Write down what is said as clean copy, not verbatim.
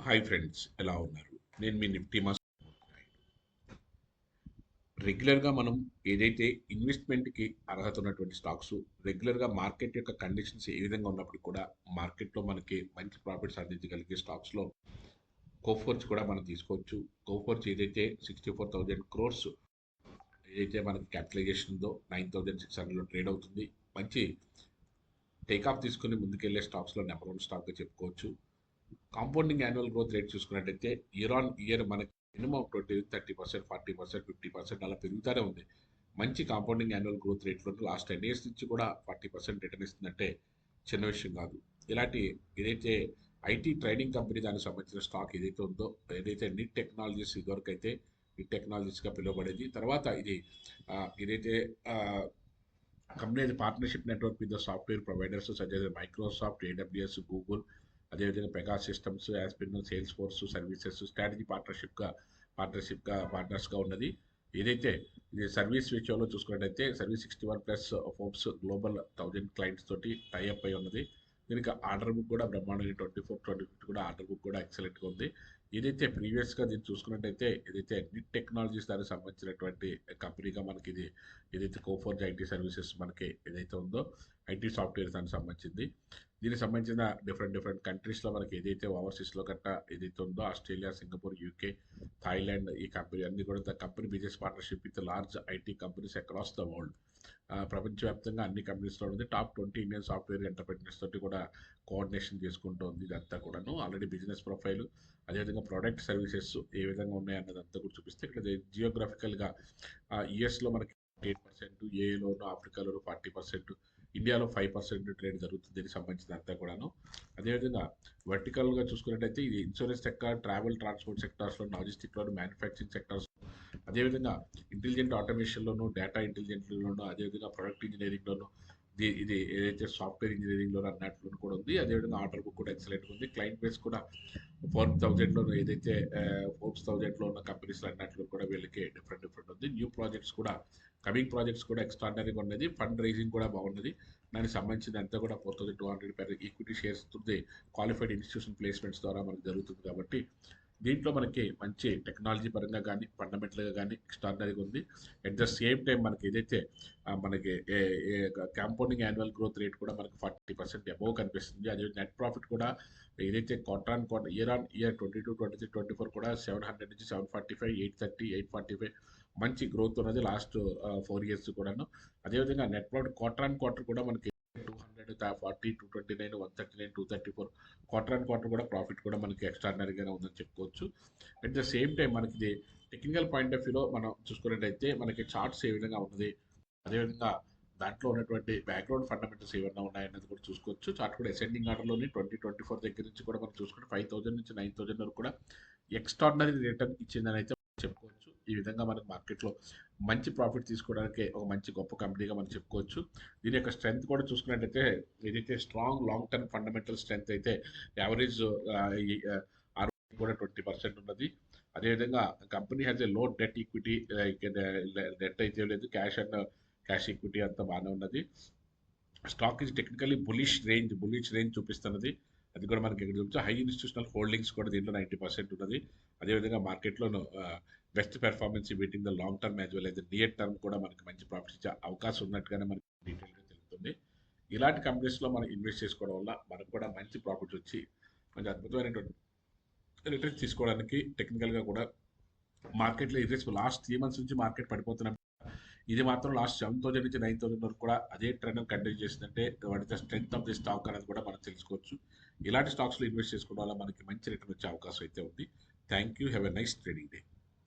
Hi friends, ఎలా ఉన్నారు? నేను మీ నిఫ్టీ మాస్టర్. రెగ్యులర్గా మనం ఏదైతే ఇన్వెస్ట్మెంట్కి అర్హత ఉన్నటువంటి స్టాక్స్, రెగ్యులర్గా మార్కెట్ యొక్క కండిషన్స్ ఏ విధంగా ఉన్నప్పుడు కూడా మార్కెట్లో మనకి మంచి ప్రాఫిట్స్ అందించగలిగే స్టాక్స్లో కోఫోర్జ్ కూడా మనం తీసుకోవచ్చు. కోఫోర్జ్ ఏదైతే 64,000 crores ఏదైతే మనకి క్యాపిటలైజేషన్ ఉందో 9,600లో ట్రేడ్ అవుతుంది. మంచి టేక్ ఆఫ్ తీసుకుని ముందుకెళ్లే స్టాక్స్లో నెంబర్ వన్ స్టాక్గా చెప్పుకోవచ్చు. కాంపౌండింగ్ యాన్యువల్ గ్రోత్ రేట్ చూసుకున్నట్టయితే ఇయర్ ఆన్ ఇయర్ మనకి మినిమం 30% 40% 50% అలా పెరుగుతూనే ఉంది. మంచి కాంపౌండింగ్ యాన్యువల్ గ్రోత్ రేట్లో లాస్ట్ 10 years నుంచి కూడా 40% రిటర్న్ ఇస్తుందంటే చిన్న విషయం కాదు. ఇలాంటి ఏదైతే ఐటీ ట్రైనింగ్ కంపెనీ దానికి సంబంధించిన స్టాక్ ఏదైతే ఉందో, ఏదైతే నిట్ టెక్నాలజీస్ ఇదివరకు అయితే నిట్ టెక్నాలజీస్గా పిలువబడేది, తర్వాత ఇది ఏదైతే company partnership network with the software providers such as Microsoft, AWS, Google, అదేవిధంగా పెగా సిస్టమ్స్, యాస్పిన్, సేల్స్ ఫోర్స్ సర్వీసెస్ స్ట్రాటజీ పార్ట్నర్స్గా ఉన్నది. ఏదైతే ఇది సర్వీస్ విషయంలో చూసుకున్నట్టయితే సర్వీస్ 61+ ఫోర్బ్స్ గ్లోబల్ 1000 క్లయింట్స్ తోటి టైఅప్ అయి ఉన్నది. దీనికి ఆర్డర్ బుక్ కూడా బ్రహ్మాండంగా 24-25 కూడా ఆర్డర్ బుక్ కూడా ఎక్సలెంట్గా ఉంది. ఏదైతే ప్రీవియస్గా దీన్ని చూసుకున్నట్టయితే ఏదైతే నిట్ టెక్నాలజీస్ దానికి సంబంధించినటువంటి కంపెనీగా మనకి ఇది ఏదైతే కోఫోర్జ్ ఐటీ సర్వీసెస్ మనకి ఏదైతే ఉందో ఐటీ సాఫ్ట్వేర్ దానికి సంబంధించింది. దీనికి సంబంధించిన డిఫరెంట్ కంట్రీస్లో మనకి ఏదైతే ఓవర్సీస్లో గట్టా ఏదైతే ఉందో ఆస్ట్రేలియా, సింగపూర్, యూకే, థాయిలాండ్, ఈ కంపెనీ అన్ని కూడా the company business partnership with large IT companies across the world. ప్రపంచవ్యాప్తంగా అన్ని కంపెనీస్లో ఉంది. టాప్ 20 ఇండియన్ సాఫ్ట్వేర్ ఎంటర్ప్రైజెస్ తోటి కూడా కోఆర్డినేషన్ చేసుకుంటూ ఉంది. ఇదంతా కూడాను ఆల్రెడీ బిజినెస్ ప్రొఫైల్, అదేవిధంగా ప్రొడక్ట్ సర్వీసెస్ ఏ విధంగా ఉన్నాయన్నదంతా కూడా చూపిస్తే ఇక్కడ జియోగ్రఫికల్గా యుఎస్లో మనకి 8%, ఏలోను ఆఫ్రికాలోను 40%, ఇండియాలో 5% ట్రేడ్ జరుగుతుంది. దీనికి సంబంధించిన అంతా కూడాను. అదేవిధంగా వర్టికల్గా చూసుకున్నట్టయితే ఇది ఇన్సూరెన్స్ సెక్టార్, ట్రావెల్ ట్రాన్స్పోర్ట్ సెక్టార్స్లో, లాజిస్టిక్లోను, మ్యానుఫ్యాక్చరింగ్ సెక్టార్స్, అదేవిధంగా ఇంటెలిజెంట్ ఆటోమేషన్లోను, డేటా ఇంటెలిజెంట్లోను, అదేవిధంగా ప్రొడక్ట్ ఇంజనీరింగ్లోను, ఇది ఏదైతే సాఫ్ట్వేర్ ఇంజనీరింగ్లో అన్నట్లు కూడా ఉంది. అదేవిధంగా ఆర్డర్ బుక్ కూడా ఎక్సలెంట్గా ఉంది. క్లయింట్ బేస్ కూడా 4,000లో ఏదైతే ఫోర్బ్స్ 1000లో ఉన్న కంపెనీస్ అన్నట్లు కూడా వీళ్ళకి డిఫరెంట్ ఉంది. న్యూ ప్రాజెక్ట్స్ కూడా, కమింగ్ ప్రాజెక్ట్స్ కూడా ఎక్స్ట్రాడనరీగా ఉన్నది. ఫండ్ రైజింగ్ కూడా బాగున్నది. దానికి సంబంధించిన అంతా కూడా 4,200 per ఈక్విటీ షేర్స్ తుంది క్వాలిఫైడ్ ఇన్స్టిట్యూషన్ ప్లేస్మెంట్స్ ద్వారా మనకు జరుగుతుంది. కాబట్టి దీంట్లో మనకి మంచి టెక్నాలజీ పరంగా కానీ ఫండమెంటల్గా కానీ ఎక్స్ట్రాడనరీగా ఉంది. అట్ ద సేమ్ టైం మనకి ఏదైతే మనకి కాంపౌండింగ్ యాన్యువల్ గ్రోత్ రేట్ కూడా మనకి 40% అబోవ్ కనిపిస్తుంది. అదే నెట్ ప్రాఫిట్ కూడా ఏదైతే క్వార్టర్ ఇయర్ ఆన్ ఇయర్ 22, 23, 24 కూడా 700 నుంచి 745, 830, 845 మంచి గ్రోత్ ఉన్నది లాస్ట్ 4 years కూడాను. అదేవిధంగా నెట్ ప్రాఫిట్ క్వార్టర్ కూడా మనకి 240, 229, 139, 234 క్వార్టర్ కూడా ప్రాఫిట్ కూడా మనకి ఎక్స్ట్రాడినరీగానే ఉందని చెప్పుకోవచ్చు. అట్ ద సేమ్ టైం మనకి ఇది టెక్నికల్ పాయింట్ ఆఫ్ వ్యూలో మనం చూసుకున్నట్టయితే మనకి చార్ట్స్ ఏ విధంగా ఉన్నది, అదేవిధంగా దాంట్లో ఉన్నటువంటి బ్యాక్గ్రౌండ్ ఫండమెంటల్స్ ఏమన్నా ఉన్నాయన్నది కూడా చూసుకోవచ్చు. చార్ట్ కూడా అసెండింగ్ ఆర్డర్లోని 2024 దగ్గర నుంచి కూడా మనం చూసుకుంటే 5,000 నుంచి 9,000 వరకు కూడా ఎక్స్ట్రాడినరీ రిటర్న్ ఇచ్చిందని అయితే చెప్పుకోవచ్చు. ఈ విధంగా మనకి మార్కెట్లో మంచి ప్రాఫిట్ తీసుకోవడానికి ఒక మంచి గొప్ప కంపెనీగా మనం చెప్పుకోవచ్చు. దీని యొక్క స్ట్రెంత్ కూడా చూసుకున్నట్టయితే ఏదైతే strong long term fundamental strength అయితే యావరేజ్ ఆర్ఓఐ కూడా 20% ఉన్నది. అదేవిధంగా కంపెనీ హ్యాస్ ఏ లో డెట్ ఈక్విటీ, డెట్ అయితే లేదు, క్యాష్ ఈక్విటీ అంతా బాగానే ఉన్నది. Stock is technically bullish range చూపిస్తున్నది. అది కూడా మనకి ఇక్కడ చూపించే హై ఇన్స్టిట్యూషనల్ హోల్డింగ్స్ కూడా దీంట్లో 90% ఉన్నది. అదేవిధంగా మార్కెట్లోను best performance beating the long term as well అయితే నియర్ టర్మ్ కూడా మనకి మంచి ప్రాఫిట్స్ ఇచ్చే అవకాశం ఉన్నట్టుగానే మనకి డీటెయిల్గా తెలుస్తుంది. ఇలాంటి కంపెనీస్లో మనం ఇన్వెస్ట్ చేసుకోవడం వల్ల మనకు కూడా మంచి ప్రాఫిట్స్ వచ్చి మంచి అద్భుతమైనటువంటి రిటర్న్స్ తీసుకోవడానికి టెక్నికల్గా కూడా మార్కెట్లో ఇన్వెస్ట్ లాస్ట్ 3 months నుంచి మార్కెట్ పడిపోతున్న ఇది మాత్రం లాస్ట్ 7,000 నుంచి 9,000 వరకు కూడా అదే ట్రెండ్ కంటిన్యూ చేసిందంటే what is the strength of the stock అనేది కూడా మనం తెలుసుకోవచ్చు. ఇలాంటి స్టాక్స్లో ఇన్వెస్ట్ చేసుకోవడం వల్ల మనకి మంచి రిటర్న్ వచ్చే అవకాశం అయితే ఉంది. Thank you. Have a nice trading day.